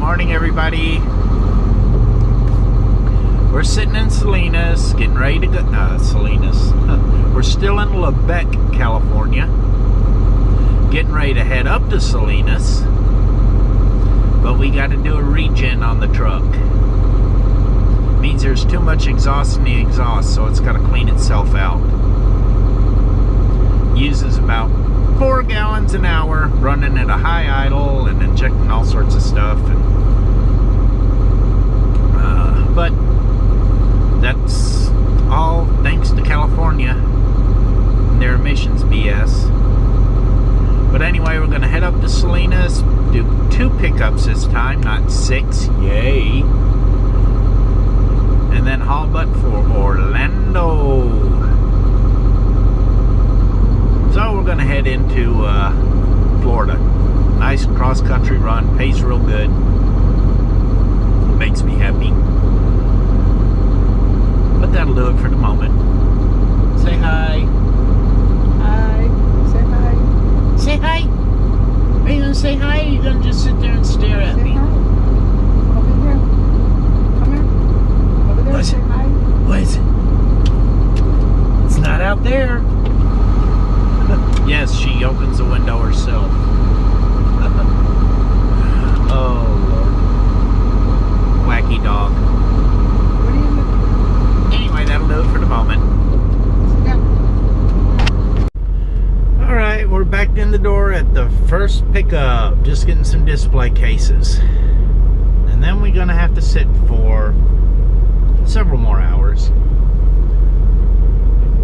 Morning, everybody. We're sitting in Salinas, getting ready to go. Salinas. We're still in Lebec, California. Getting ready to head up to Salinas. But we got to do a regen on the truck. Means there's too much exhaust in the exhaust, so it's got to clean itself out. Uses about 4 gallons an hour, running at a high idle and injecting all sorts of stuff. But that's all thanks to California and their emissions BS. But anyway, we're going to head up to Salinas, do 2 pickups this time, not 6. Yay! And then haul butt for Orlando. So we're going to head into Florida. Nice cross-country run, pays real good. Makes me happy. But that'll do it for the moment. Say hi. Hi. Say hi. Say hi. Are you going to say hi, or are you going to just sit there and stare at me? Hi. Over here. Come here. Over there. What? Say hi. What is it? It's not out there. Yes, she opens the window herself. Oh, Lord. Wacky dog. What are you looking at? Anyway, that'll do it for the moment. Yeah. Alright, we're back in the door at the first pickup. Just getting some display cases. And then we're going to have to sit for several more hours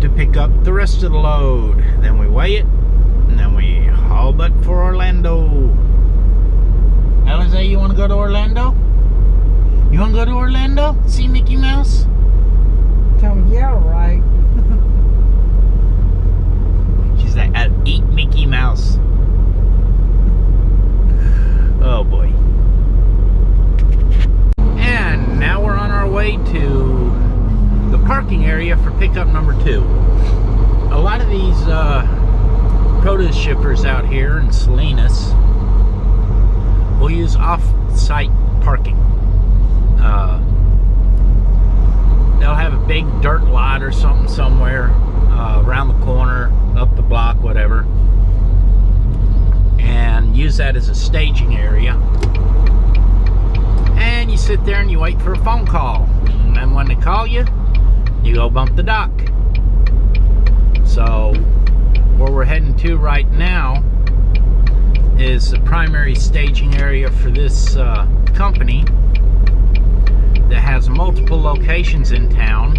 to pick up the rest of the load. Then we weigh it, and then we haul butt for Orlando. Alizé, you want to go to Orlando? You want to go to Orlando? See Mickey Mouse? Tell me, yeah, right. She's like, I'll eat Mickey Mouse. Oh boy. And now we're on our way to the parking area for pickup number 2. A lot of these produce shippers out here in Salinas will use off-site parking. They'll have a big dirt lot or something somewhere around the corner, up the block, whatever, and use that as a staging area. And you sit there and you wait for a phone call, and then when they call you, you go bump the dock. So where we're heading to right now is the primary staging area for this company that has multiple locations in town,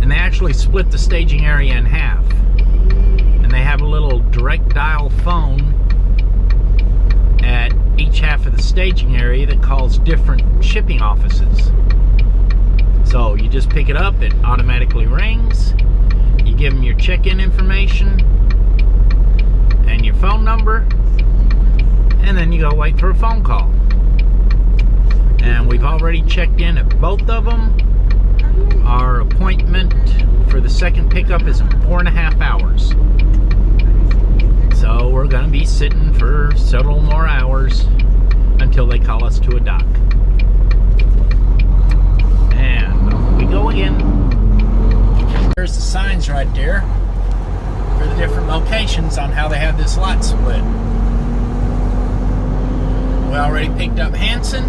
and they actually split the staging area in half, and they have a little direct dial phone at each half of the staging area that calls different shipping offices. So you just pick it up, it automatically rings, you give them your check-in information and your phone number, and then you go wait for a phone call. And we've already checked in at both of them. Our appointment for the second pickup is in 4.5 hours. So we're going to be sitting for several more hours until they call us to a dock. And we go again. There's the signs right there for the different locations on how they have this lot split. We already picked up Hanson,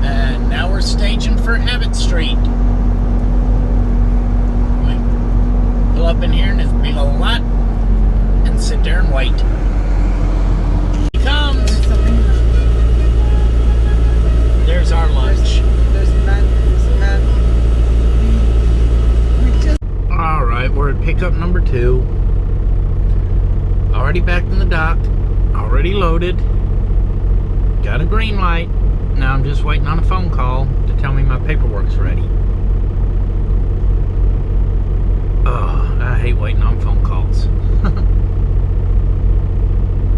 and now we're staging for Abbott Street. We pull up in here in this big old lot and sit there and wait. He comes. There's our lunch. There's none. Alright, we're at pickup number 2. Already back in the dock. Already loaded. Got a green light. Now I'm just waiting on a phone call to tell me my paperwork's ready. Oh, I hate waiting on phone calls.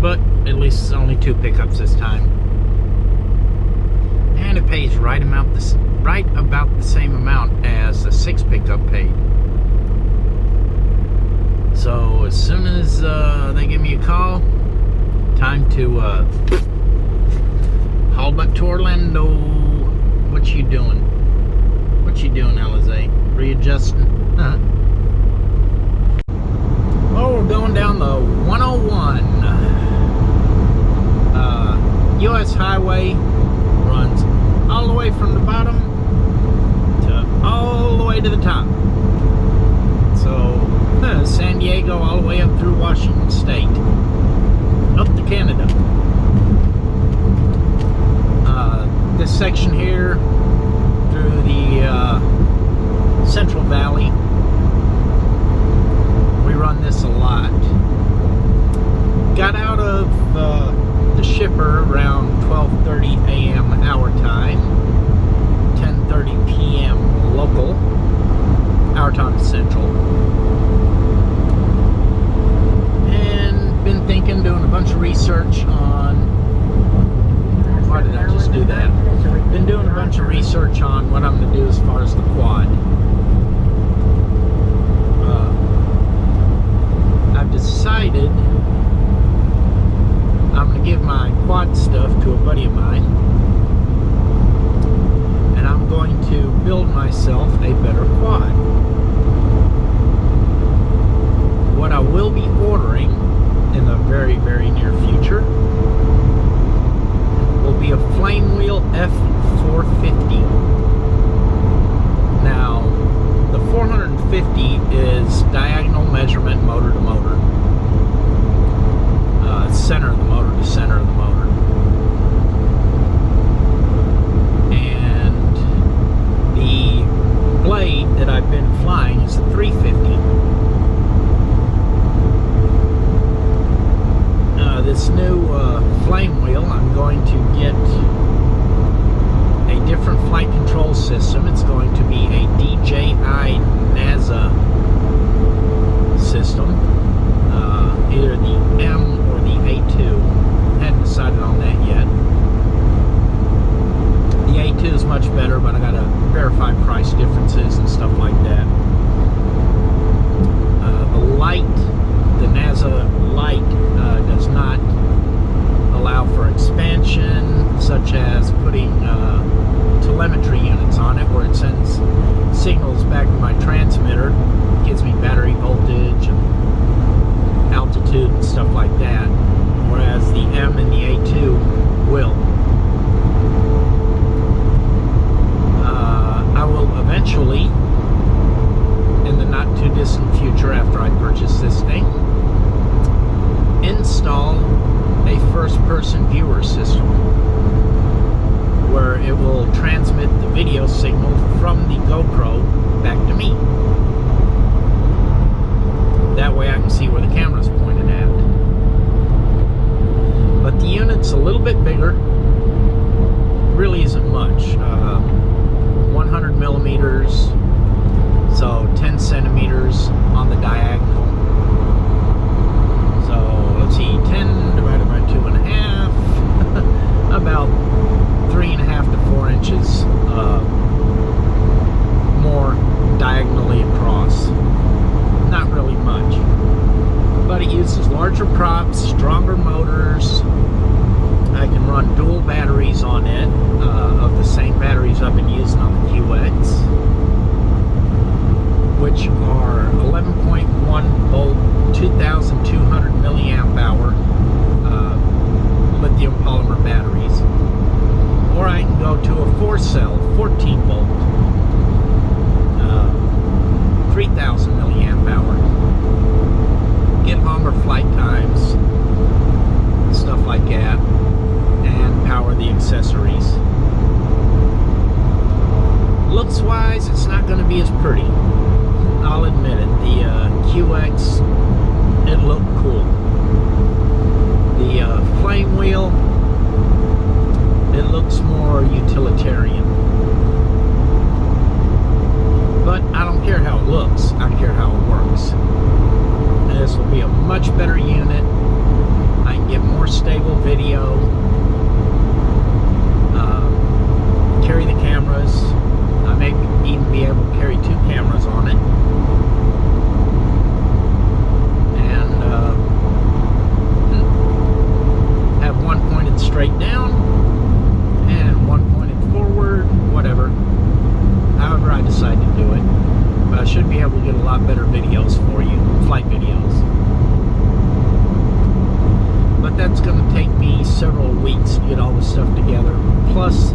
But at least it's only 2 pickups this time. And it pays right about the same amount as the 6 pickup paid. So as soon as they give me a call, time to all but to Orlando. What you doing? What you doing, Alizé? Readjusting? Huh? Oh, we're going down the 101. U.S. highway runs all the way from the bottom to all the way to the top. So, San Diego all the way up through Washington State. Up to Canada. This section here through the Central Valley, we run this a lot. Got out of the shipper around 12:30 a.m. our time, 10:30 p.m. local, our time central, and been thinking, doing a bunch of research on, why did I just do that? Been doing a bunch of research on what I'm going to do as far as the quad. I've decided I'm going to give my quad stuff to a buddy of mine, and I'm going to build myself a better quad. What I will be ordering in the very, very near future will be a flame wheel F450. Now, the 450 is diagonal measurement motor to motor. Center of the motor to center of the motor. And the blade that I've been flying is the 350. This new flame wheel, I'm going to get a different flight control system. It's going to be a DJI NASA system. Either the M or the A2. Hadn't decided on that yet. The A2 is much better, but I gotta verify price differences and stuff like that. The light, the NASA light, does not allow for expansion, such as putting telemetry units on it, where it sends signals back to my transmitter, gives me battery voltage and altitude and stuff like that, whereas the M and the A2 will. I will eventually, in the not too distant future after I purchase this thing, install a first-person viewer system where it will transmit the video signal from the GoPro back to me. That way I can see where the camera's pointed at. But the unit's a little bit bigger. Really isn't much. 100 millimeters, so 10 centimeters on the diagonal. So let's see, 10 divided by 2.5, about 3.5 to 4 inches more diagonally across. Not really much, but it uses larger props, stronger motors. I can run dual batteries on it, of the same batteries I've been using on the QX, which are 11.1 volt, 2,200 milliamp hour lithium polymer batteries. Or I can go to a 4-cell, 14 volt, 3,000 milliamp hour. Get longer flight times, stuff like that, and power the accessories. Looks wise, it's not going to be as pretty. I'll admit it. The QX, it looked cool. several weeks to get all this stuff together. Plus,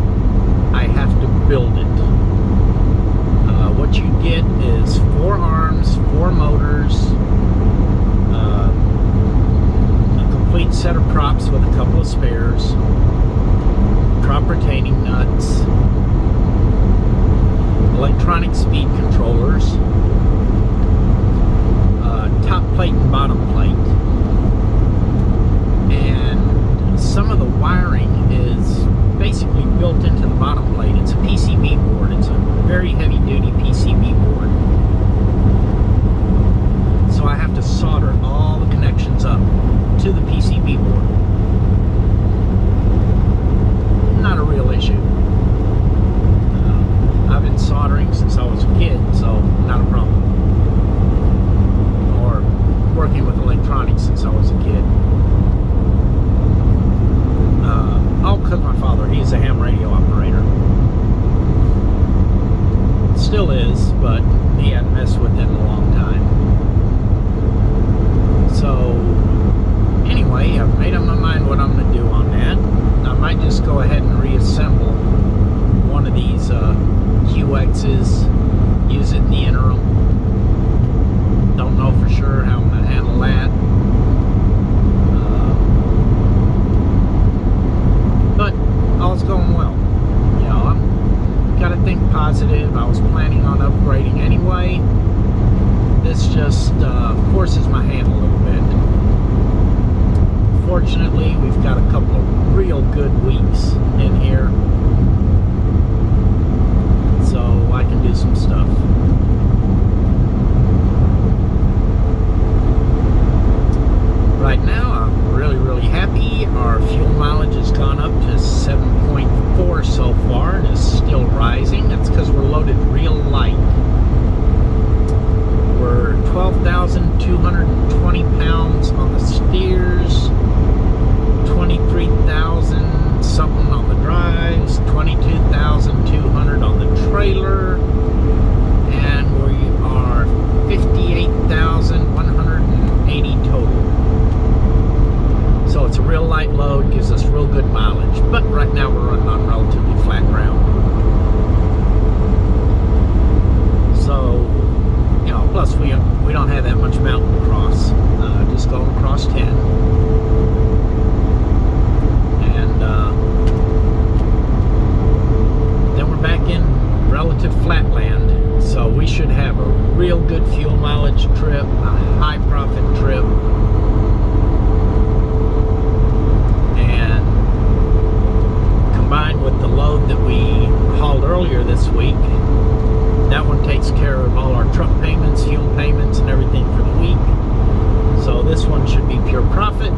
I have to build it. What you get is 4 arms, 4 motors, a complete set of props with a couple of spares, prop retaining nuts, electronic speed controllers, top plate and bottom plate, and some of the wiring is basically built into the bottom plate. It's a PCB board. It's a very heavy duty PCB board. So I have to solder all the connections up to the PCB board. Not a real issue. I've been soldering since I was a kid, so not a problem. Or working with electronics since I was a kid. All because my father, he's a ham radio operator. Still is, but he hadn't messed with it in a long time. So, anyway, I've made up my mind what I'm going to do on that. I might just go ahead and reassemble one of these QXs, use it in the interim. Don't know for sure how I'm going to handle that. But all's going well. You know, I'm got to think positive. I was planning on upgrading anyway. This just forces my hand a little bit. Fortunately, we've got a couple of real good weeks in here, so I can do some stuff. Right now, I'm really happy. Our fuel mileage has gone up to 7.4 so far and is still rising. That's because we're loaded real light. We're 12,220 pounds on the steers, 23,000 something on the drives, 22,200 on the trailer, and we are 58,180 total. So it's a real light load, gives us real good mileage. But right now we're running on relatively flat ground. So, you know, plus we don't have that much mountain to cross. Just going across 10. And then we're back in relative flatland. So we should have a real good fuel mileage trip, a high profit trip. Combined with the load that we hauled earlier this week, that one takes care of all our truck payments, fuel payments, and everything for the week. So this one should be pure profit.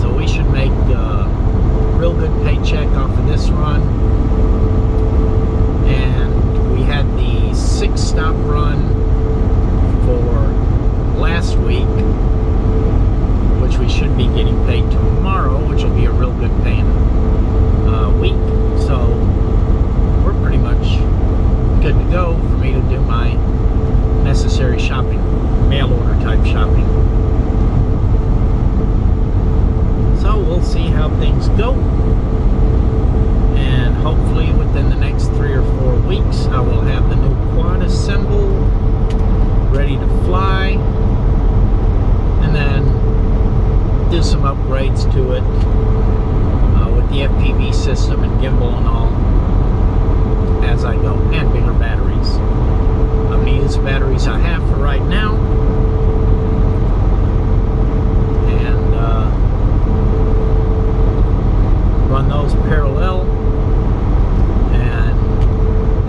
So we should make a real good paycheck off of this run. And we had the 6-stop run for last week, which we should be getting paid tomorrow, which will be a real good paying week. So we're pretty much good to go for me to do my necessary shopping, mail order type shopping. So we'll see how things go, and hopefully within the next 3 or 4 weeks I will have the new quad assembled, ready to fly, and then do some upgrades to it with the FPV system and gimbal and all as I go, and bigger batteries. I'm going to use the batteries I have for right now, and run those parallel, and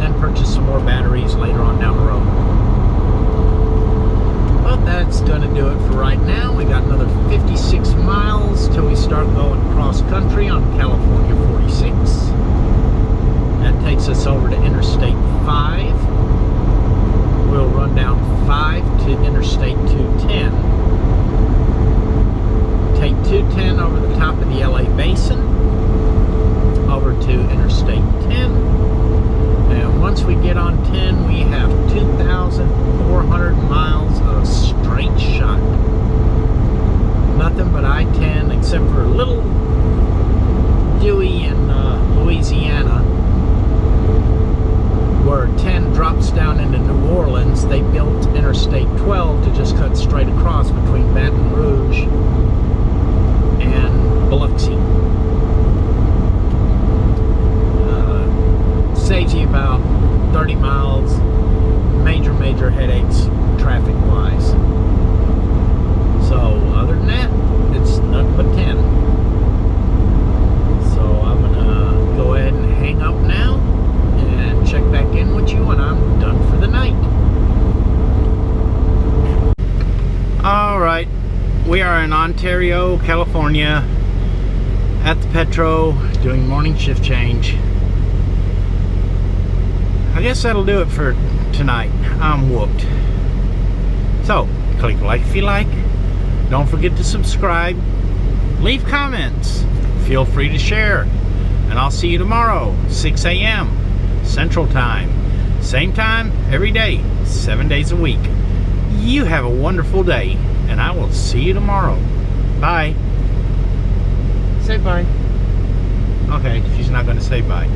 then purchase some more batteries later on down the road. But that's going to do it for right now. We got another 56 miles till we start going cross country on California 46. That takes us over to Interstate 5. We'll run down 5 to Interstate 210. Take 210 over the top of the LA Basin, over to Interstate 10. And once we get on 10, we have 2,400 miles of straight shot. Nothing but I-10 except for a little California at the Petro doing morning shift change. I guess that'll do it for tonight. I'm whooped. So, click like if you like. Don't forget to subscribe. Leave comments. Feel free to share. And I'll see you tomorrow, 6 a.m. Central Time. Same time, every day, 7 days a week. You have a wonderful day, and I will see you tomorrow. Bye. Say bye. Okay, she's not going to say bye.